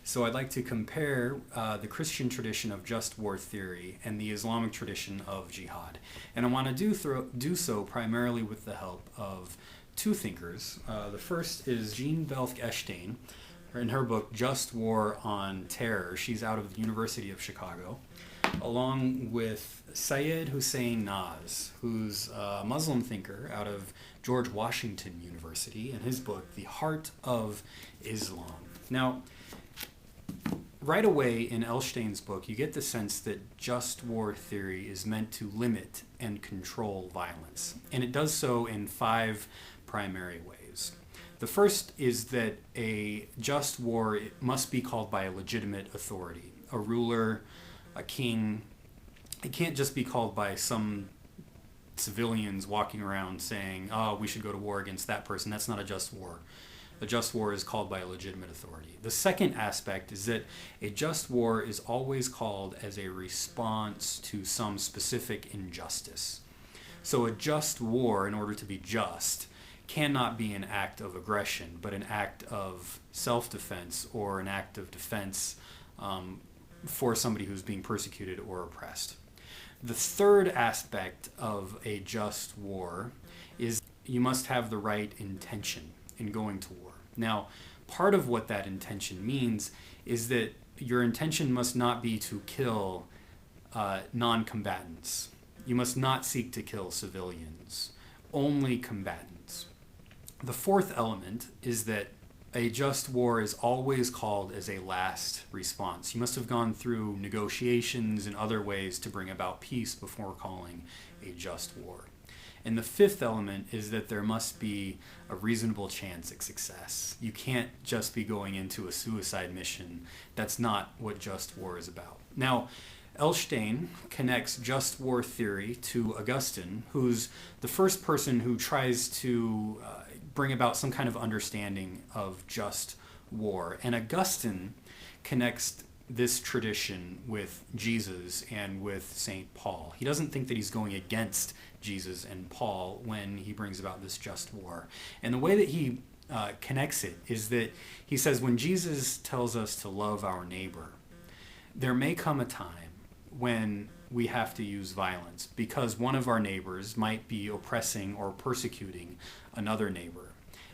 So I'd like to compare the Christian tradition of just war theory and the Islamic tradition of jihad. And I want to do so primarily with the help of two thinkers. The first is Jean Belk-Eshtain. In her book, Just War on Terror, she's out of the University of Chicago, along with Syed Hussein Naz, who's a Muslim thinker out of George Washington University, and his book, The Heart of Islam. Now, right away in Elshtain's book, you get the sense that just war theory is meant to limit and control violence, and it does so in 5 primary ways. The first is that a just war must be called by a legitimate authority, a ruler, a king. It can't just be called by some civilians walking around saying, oh, we should go to war against that person. That's not a just war. A just war is called by a legitimate authority. The second aspect is that a just war is always called as a response to some specific injustice. So a just war, in order to be just, cannot be an act of aggression, but an act of self-defense or an act of defense for somebody who's being persecuted or oppressed. The third aspect of a just war is you must have the right intention in going to war. Now, part of what that intention means is that your intention must not be to kill non-combatants. You must not seek to kill civilians, only combatants. The fourth element is that a just war is always called as a last response. You must have gone through negotiations and other ways to bring about peace before calling a just war. And the fifth element is that there must be a reasonable chance at success. You can't just be going into a suicide mission. That's not what just war is about. Now, Elshtain connects just war theory to Augustine, who's the first person who tries to bring about some kind of understanding of just war. And Augustine connects this tradition with Jesus and with St. Paul. He doesn't think that he's going against Jesus and Paul when he brings about this just war. And the way that he connects it is that he says when Jesus tells us to love our neighbor, there may come a time when we have to use violence because one of our neighbors might be oppressing or persecuting another neighbor.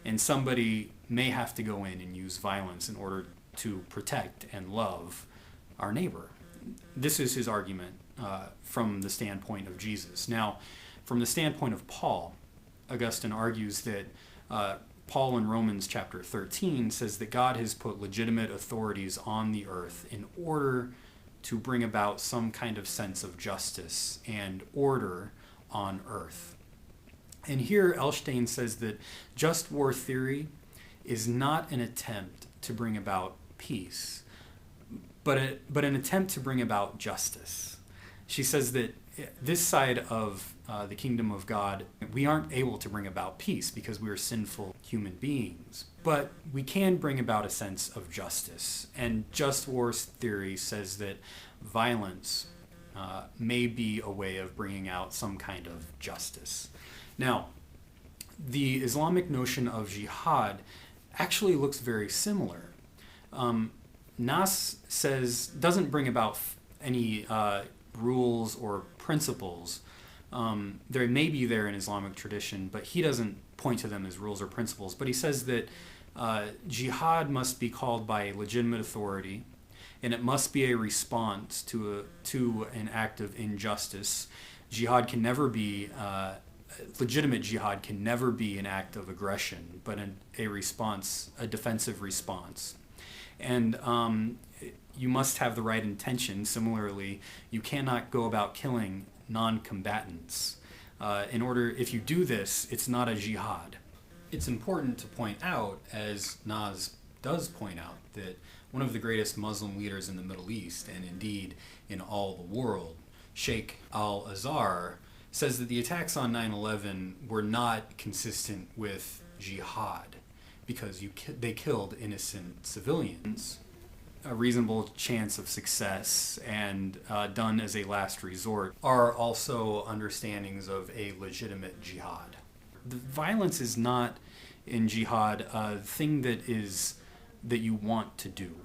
And somebody may have to go in and use violence in order to protect and love our neighbor. This is his argument from the standpoint of Jesus. Now, from the standpoint of Paul, Augustine argues that Paul in Romans chapter 13 says that God has put legitimate authorities on the earth in order to bring about some kind of sense of justice and order on earth. And here Elshtain says that just war theory is not an attempt to bring about peace, but an attempt to bring about justice. She says that this side of the kingdom of God, we aren't able to bring about peace because we are sinful human beings, but we can bring about a sense of justice. And just war theory says that violence may be a way of bringing out some kind of justice. Now, the Islamic notion of jihad actually looks very similar. Nas doesn't bring about any rules or principles. There may be there in Islamic tradition, but he doesn't point to them as rules or principles. But he says that jihad must be called by a legitimate authority, and it must be a response to an act of injustice. Legitimate jihad can never be an act of aggression, but a defensive response. And you must have the right intention. Similarly, you cannot go about killing non-combatants. If you do this, it's not a jihad. It's important to point out, as Nas does point out, that one of the greatest Muslim leaders in the Middle East, and indeed in all the world, Sheikh al-Azhar, says that the attacks on 9/11 were not consistent with jihad because they killed innocent civilians. A reasonable chance of success and done as a last resort are also understandings of a legitimate jihad. The violence is not in jihad a thing that you want to do.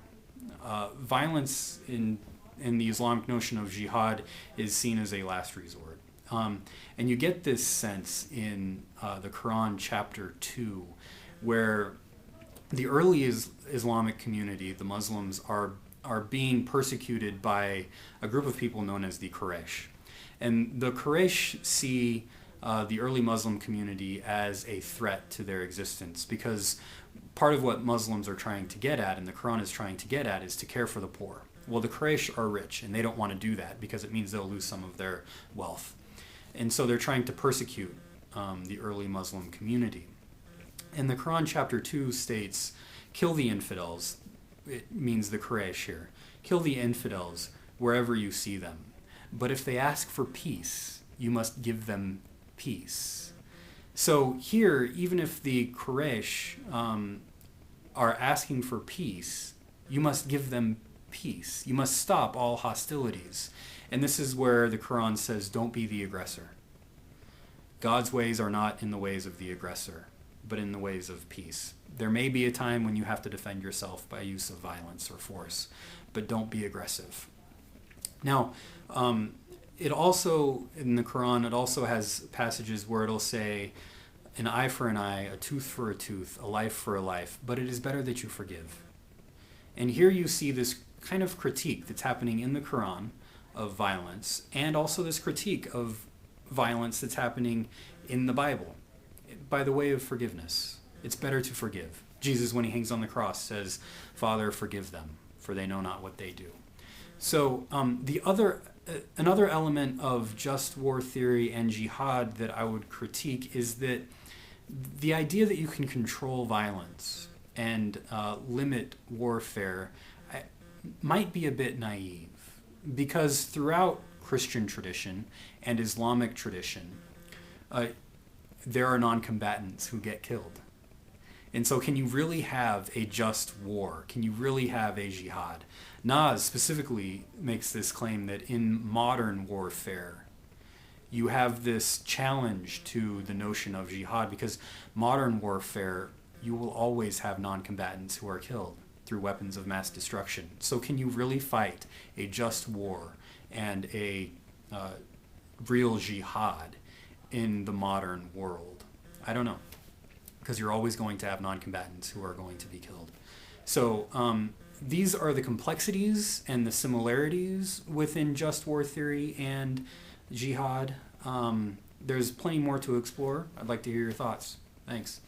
violence in the Islamic notion of jihad is seen as a last resort. And you get this sense in the Quran chapter 2, where the early Islamic community, the Muslims, are being persecuted by a group of people known as the Quraysh. And the Quraysh see the early Muslim community as a threat to their existence, because part of what Muslims are trying to get at, and the Quran is trying to get at, is to care for the poor. Well, the Quraysh are rich, and they don't want to do that because it means they'll lose some of their wealth. And so they're trying to persecute the early Muslim community. And the Quran chapter 2 states, kill the infidels. It means the Quraysh here. Kill the infidels wherever you see them. But if they ask for peace, you must give them peace. So here, even if the Quraysh are asking for peace, you must give them peace. You must stop all hostilities. And this is where the Quran says, don't be the aggressor. God's ways are not in the ways of the aggressor, but in the ways of peace. There may be a time when you have to defend yourself by use of violence or force, but don't be aggressive. Now, it also, in the Quran, it also has passages where it'll say, an eye for an eye, a tooth for a tooth, a life for a life, but it is better that you forgive. And here you see this kind of critique that's happening in the Quran of violence, and also this critique of violence that's happening in the Bible by the way of forgiveness. It's better to forgive. Jesus, when he hangs on the cross, says, Father, forgive them, for they know not what they do. So another element of just war theory and jihad that I would critique is that the idea that you can control violence and limit warfare might be a bit naive, because throughout Christian tradition and Islamic tradition, there are non-combatants who get killed. And so can you really have a just war? Can you really have a jihad? Nas specifically makes this claim that in modern warfare, you have this challenge to the notion of jihad, because modern warfare, you will always have non-combatants who are killed through weapons of mass destruction. So can you really fight a just war and a real jihad in the modern world? I don't know, because you're always going to have non-combatants who are going to be killed. So these are the complexities and the similarities within just war theory and jihad. There's plenty more to explore. I'd like to hear your thoughts. Thanks.